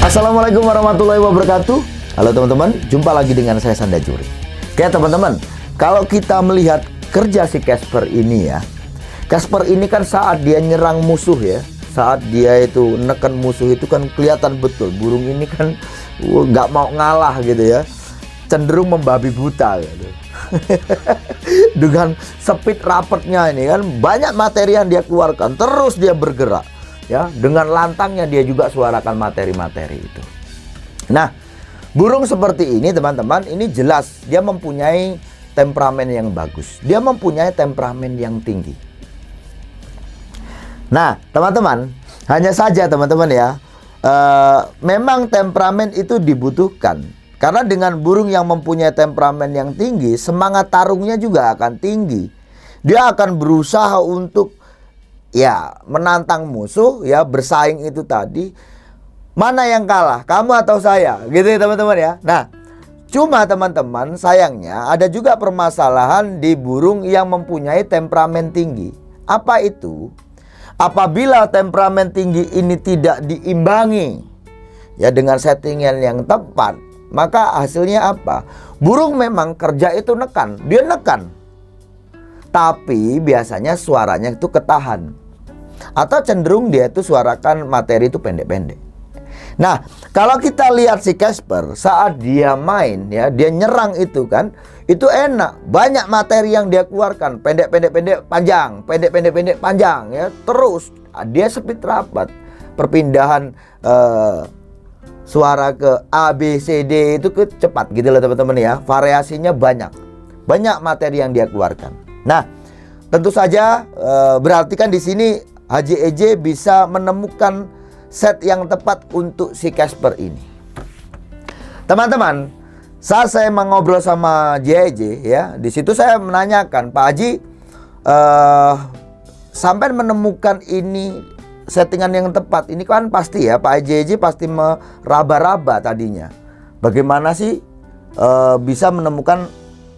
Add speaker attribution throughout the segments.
Speaker 1: Assalamualaikum warahmatullahi wabarakatuh. Halo teman-teman, jumpa lagi dengan saya Sanda Juri. Oke teman-teman, kalau kita melihat kerja si Casper ini ya, Casper ini kan saat dia nyerang musuh ya, saat dia itu neken musuh itu kan kelihatan betul burung ini kan nggak mau ngalah gitu ya, cenderung membabi buta gitu. Dengan speed rapetnya ini kan banyak materi yang dia keluarkan, terus dia bergerak ya, dengan lantangnya dia juga suarakan materi-materi itu. Nah, burung seperti ini teman-teman, ini jelas dia mempunyai temperamen yang bagus, dia mempunyai temperamen yang tinggi. Nah teman-teman, hanya saja teman-teman ya, memang temperamen itu dibutuhkan. Karena dengan burung yang mempunyai temperamen yang tinggi, semangat tarungnya juga akan tinggi. Dia akan berusaha untuk ya menantang musuh ya, bersaing itu tadi. Mana yang kalah, kamu atau saya, gitu ya teman-teman ya. Nah, cuma teman-teman sayangnya ada juga permasalahan di burung yang mempunyai temperamen tinggi. Apa itu? Apabila temperamen tinggi ini tidak diimbangi ya dengan settingan yang tepat, maka hasilnya apa? Burung memang kerja itu nekan, dia nekan, tapi biasanya suaranya itu ketahan, atau cenderung dia itu suarakan materi itu pendek-pendek. Nah, kalau kita lihat si Casper saat dia main ya, dia nyerang itu kan, itu enak, banyak materi yang dia keluarkan, pendek-pendek panjang, pendek-pendek panjang ya, terus dia speed rapat, perpindahan suara ke A, B, C, D itu ke cepat gitu loh teman-teman ya, variasinya banyak materi yang dia keluarkan. Nah, tentu saja berarti kan di sini Haji EJ bisa menemukan set yang tepat untuk si Casper ini. Teman-teman, saat saya mengobrol sama JJ ya, di situ saya menanyakan, Pak Haji, sampai menemukan ini settingan yang tepat, ini kan pasti ya Pak JJ pasti meraba-raba tadinya. Bagaimana sih bisa menemukan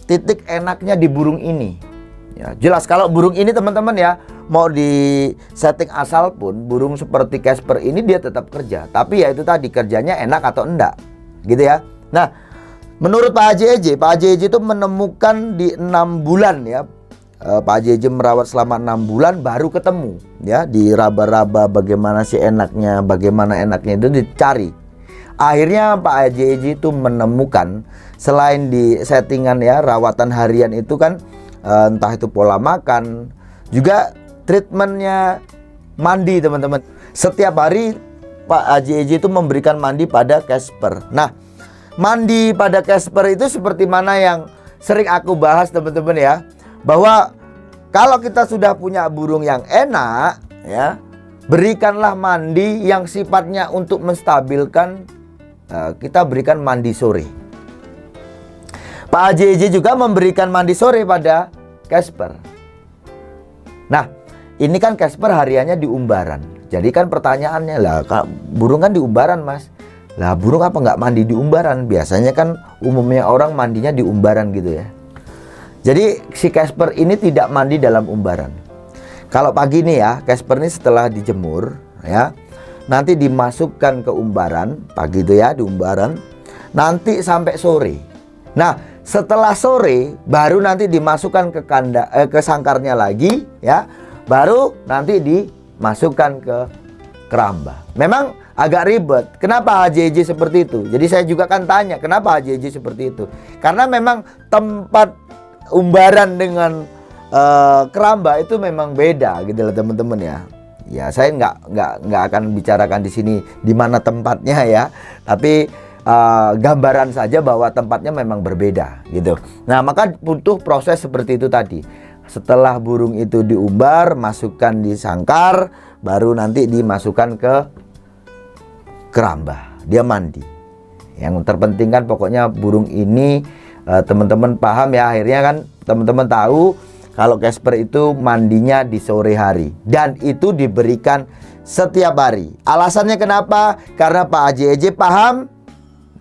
Speaker 1: titik enaknya di burung ini? Ya, jelas kalau burung ini teman-teman ya, mau di setting asal pun burung seperti Casper ini dia tetap kerja. Tapi ya itu tadi, kerjanya enak atau enggak gitu ya. Nah, menurut Pak JJ itu menemukan di 6 bulan ya. Pak JJ merawat selama 6 bulan baru ketemu ya, diraba-raba bagaimana sih enaknya, bagaimana enaknya itu dicari. Akhirnya Pak JJ itu menemukan, selain di settingan ya rawatan harian itu kan, entah itu pola makan, juga treatmentnya mandi teman-teman. Setiap hari Pak Haji itu memberikan mandi pada Casper. Nah, mandi pada Casper itu seperti mana yang sering aku bahas teman-teman ya, bahwa kalau kita sudah punya burung yang enak ya, berikanlah mandi yang sifatnya untuk menstabilkan. Kita berikan mandi sore. Pak Haji juga memberikan mandi sore pada Casper. Nah, ini kan Casper hariannya di umbaran. Jadi kan pertanyaannya lah, burung kan di umbaran mas. Lah burung apa nggak mandi di umbaran? Biasanya kan umumnya orang mandinya di umbaran gitu ya. Jadi si Casper ini tidak mandi dalam umbaran. Kalau pagi nih ya, Casper ini setelah dijemur ya, nanti dimasukkan ke umbaran pagi itu ya, di umbaran. Nanti sampai sore. Nah, setelah sore baru nanti dimasukkan ke ke sangkarnya lagi ya, baru nanti dimasukkan ke keramba. Memang agak ribet. Kenapa HJJ seperti itu? Jadi saya juga kan tanya, kenapa HJJ seperti itu? Karena memang tempat umbaran dengan keramba itu memang beda gitu loh teman-teman ya. Ya saya nggak akan bicarakan di sini di mana tempatnya ya, tapi gambaran saja bahwa tempatnya memang berbeda gitu. Nah, maka butuh proses seperti itu tadi. Setelah burung itu diumbar, masukkan di sangkar, baru nanti dimasukkan ke keramba, dia mandi. Yang terpenting kan pokoknya burung ini teman-teman paham ya, akhirnya kan teman-teman tahu kalau Casper itu mandinya di sore hari, dan itu diberikan setiap hari. Alasannya kenapa? Karena Pak Haji paham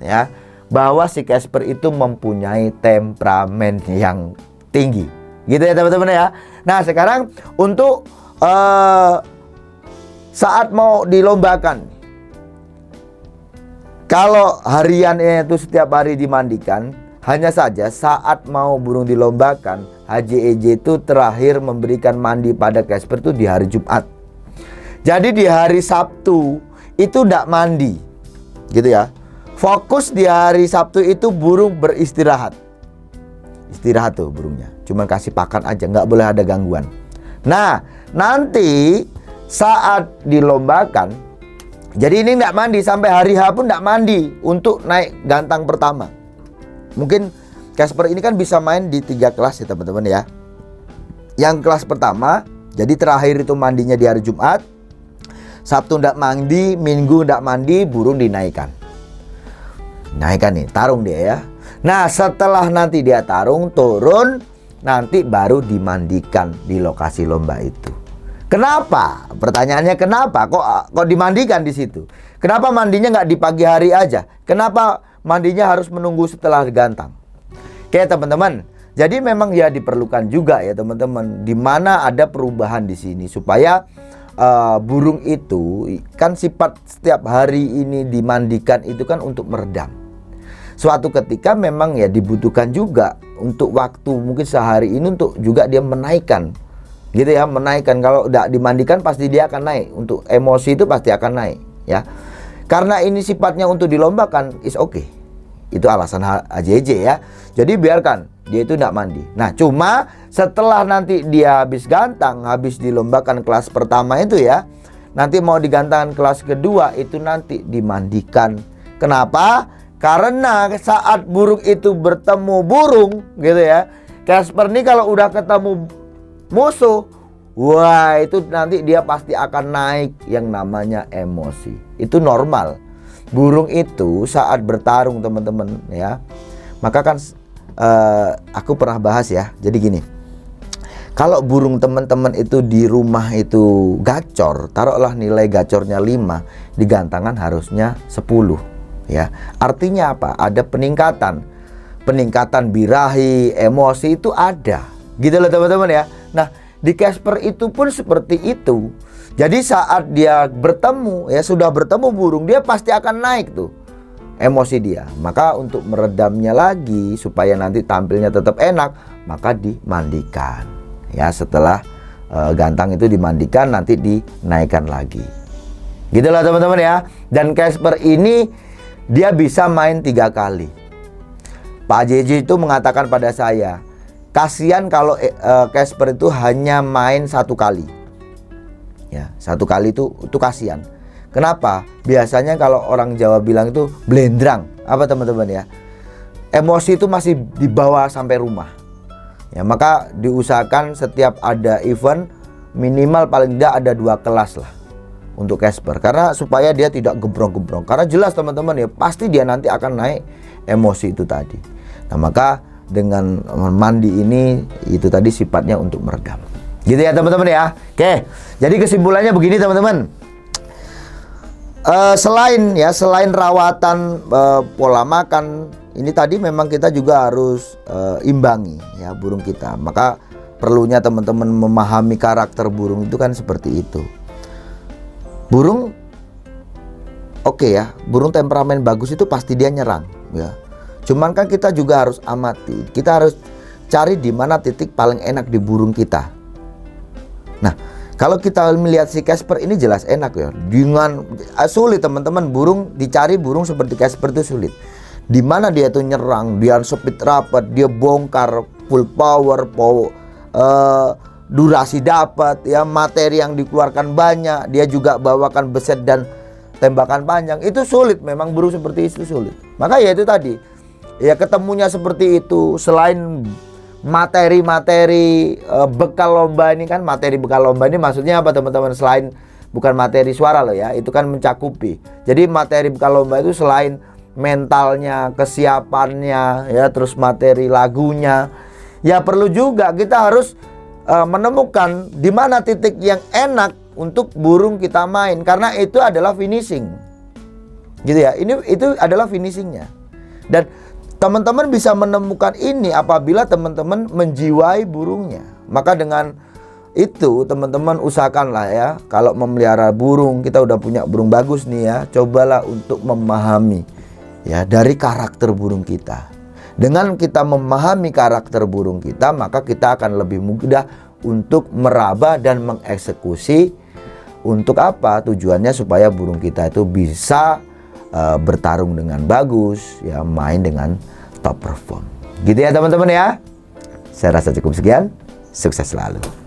Speaker 1: ya, bahwa si Casper itu mempunyai temperamen yang tinggi gitu ya teman-teman ya. Nah, sekarang untuk saat mau dilombakan, Kalau hariannya itu setiap hari dimandikan, hanya saja saat mau burung dilombakan, HJEJ itu terakhir memberikan mandi pada Casper itu di hari Jumat. Jadi di hari Sabtu itu tidak mandi, gitu ya. Fokus di hari Sabtu itu burung beristirahat. Istirahat tuh burungnya, cuma kasih pakan aja, nggak boleh ada gangguan. Nah, nanti saat dilombakan, jadi ini nggak mandi sampai hari H pun nggak mandi untuk naik gantang pertama. Mungkin Casper ini kan bisa main di 3 kelas ya teman-teman ya. Yang kelas pertama, jadi terakhir itu mandinya di hari Jumat. Sabtu nggak mandi, Minggu nggak mandi, burung dinaikkan. Naikkan nih, tarung dia ya. Nah, setelah nanti dia tarung, turun, nanti baru dimandikan di lokasi lomba itu. Kenapa? Pertanyaannya kenapa? Kok dimandikan di situ? Kenapa mandinya nggak di pagi hari aja? Kenapa mandinya harus menunggu setelah gantang? Oke teman-teman, jadi memang ya diperlukan juga ya teman-teman, di mana ada perubahan di sini supaya burung itu kan sifat setiap hari ini dimandikan itu kan untuk meredam. Suatu ketika memang ya dibutuhkan juga untuk waktu mungkin sehari ini untuk juga dia menaikkan, gitu ya, menaikkan. Kalau tidak dimandikan pasti dia akan naik, untuk emosi itu pasti akan naik ya. Karena ini sifatnya untuk dilombakan, is okay. Itu alasan HJJ ya. Jadi biarkan dia itu tidak mandi. Nah, cuma setelah nanti dia habis gantang, habis dilombakan kelas pertama itu ya, nanti mau digantangkan kelas kedua itu nanti dimandikan. Kenapa? Karena saat burung itu bertemu burung gitu ya, Casper ini kalau udah ketemu musuh, wah itu nanti dia pasti akan naik yang namanya emosi. Itu normal. Burung itu saat bertarung teman-teman ya. Maka kan aku pernah bahas ya. Jadi gini, kalau burung teman-teman itu di rumah itu gacor, taruhlah nilai gacornya 5, di gantangan harusnya 10 ya. Artinya apa? Ada peningkatan. Peningkatan birahi, emosi itu ada. Gitu loh teman-teman ya. Nah, di Casper itu pun seperti itu. Jadi saat dia bertemu ya, sudah bertemu burung, dia pasti akan naik tuh emosi dia. Maka untuk meredamnya lagi supaya nanti tampilnya tetap enak, maka dimandikan. Ya, setelah gantang itu dimandikan, nanti dinaikkan lagi. Gitulah teman-teman ya. Dan Casper ini dia bisa main 3 kali. Pak JJ itu mengatakan pada saya, kasihan kalau Casper itu hanya main 1 kali. Ya, 1 kali itu kasihan. Kenapa? Biasanya kalau orang Jawa bilang itu blendrang. Apa teman-teman ya? Emosi itu masih dibawa sampai rumah. Ya, maka diusahakan setiap ada event minimal paling tidak ada 2 kelas lah untuk Casper, karena supaya dia tidak gembrong-gembrong. Karena jelas teman-teman ya, pasti dia nanti akan naik emosi itu tadi. Nah, maka dengan mandi ini itu tadi sifatnya untuk meredam. Gitu ya teman-teman ya. Oke, jadi kesimpulannya begini teman-teman. Selain rawatan, pola makan, ini tadi memang kita juga harus imbangi ya burung kita. Maka perlunya teman-teman memahami karakter burung itu kan seperti itu. Burung oke ya, burung temperamen bagus itu pasti dia nyerang ya. Cuman kan kita juga harus amati. Kita harus cari di mana titik paling enak di burung kita. Nah, kalau kita melihat si Casper ini jelas enak ya. Dengan sulit teman-teman, dicari burung seperti Casper itu sulit. Di mana dia tuh nyerang, dia speed rapat, dia bongkar full power, durasi dapat ya, materi yang dikeluarkan banyak, dia juga bawakan beset dan tembakan panjang. Itu sulit, memang burung seperti itu sulit. Maka ya itu tadi. Ya ketemunya seperti itu, selain materi-materi bekal lomba ini kan, materi bekal lomba ini maksudnya apa teman-teman? Selain bukan materi suara loh ya, itu kan mencakupi. Jadi materi bekal lomba itu selain mentalnya, kesiapannya ya, terus materi lagunya, ya perlu juga kita harus menemukan di mana titik yang enak untuk burung kita main, karena itu adalah finishing. Gitu ya. Itu adalah finishingnya. Dan teman-teman bisa menemukan ini apabila teman-teman menjiwai burungnya. Maka dengan itu teman-teman usahakanlah ya, kalau memelihara burung, kita udah punya burung bagus nih ya, cobalah untuk memahami ya dari karakter burung kita. Dengan kita memahami karakter burung kita, maka kita akan lebih mudah untuk meraba dan mengeksekusi. Untuk apa? Tujuannya supaya burung kita itu bisa bertarung dengan bagus, ya, main dengan top perform. Gitu ya teman-teman ya. Saya rasa cukup sekian. Sukses selalu.